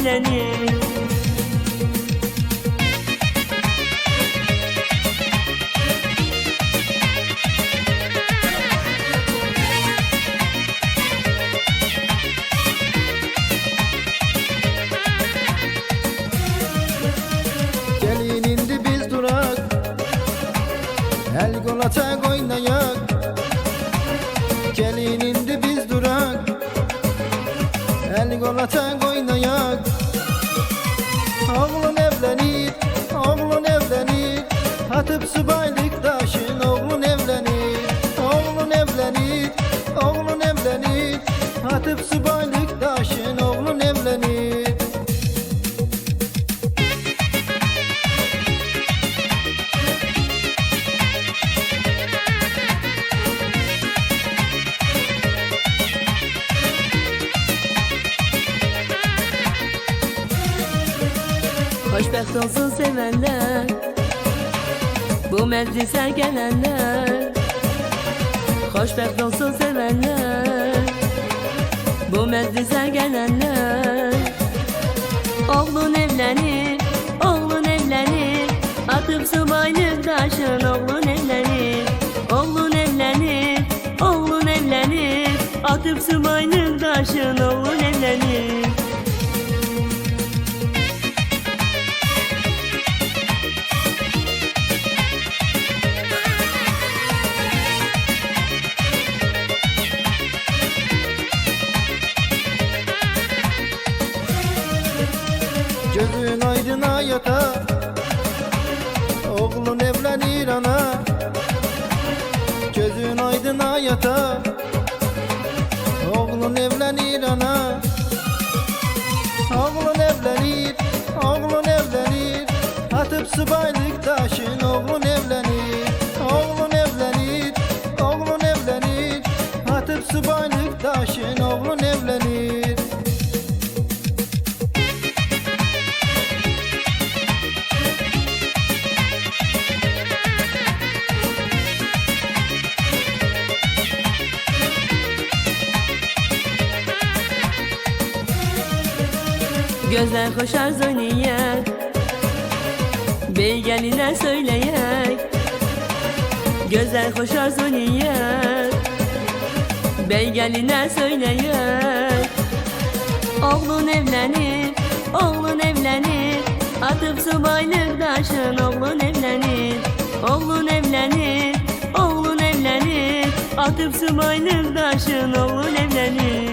evlenir. Gelin indi biz durak, el kol atak oynayak. Gelin indi biz durak, el kol atak oynayak. Oğlun evlenir, oğlun evlenir, atıp subaylık taşın oğlun evlenir. Oğlun evlenir, oğlun evlenir, atıp subaylık taşın oğlun evlenir. Hoşbəxt olsun sevenler, bu meclise gelenler. Hoşbəxt olsun sevenler, bu meclise gelenler. Oğlun evlenir, oğlun evlenir, atıp subaylık taşın oğlun evlenir. Oğlun evlenir, oğlun evlenir, atıp subaylık taşın oğlun evlenir. Gözün aydın yata, oğlun evlenir ana. Gözün aydın yata, oğlun evlenir ana. Oğlun evlenir, oğlun evlenir, atıp subaylık taşın oğlun evlenir. Oğlun evlenir, oğlun evlenir, atıp subaylık taşın oğlun evlenir. Gözler koşar oynayar, bey geline söyleyek. Gözler koşar oynayar, bey geline söyleyek. Oğlun evlenir, oğlun evlenir, atıp subaylık taşın oğlun evlenir. Oğlun evlenir, oğlun evlenir, atıp subaylık taşın oğlun evlenir.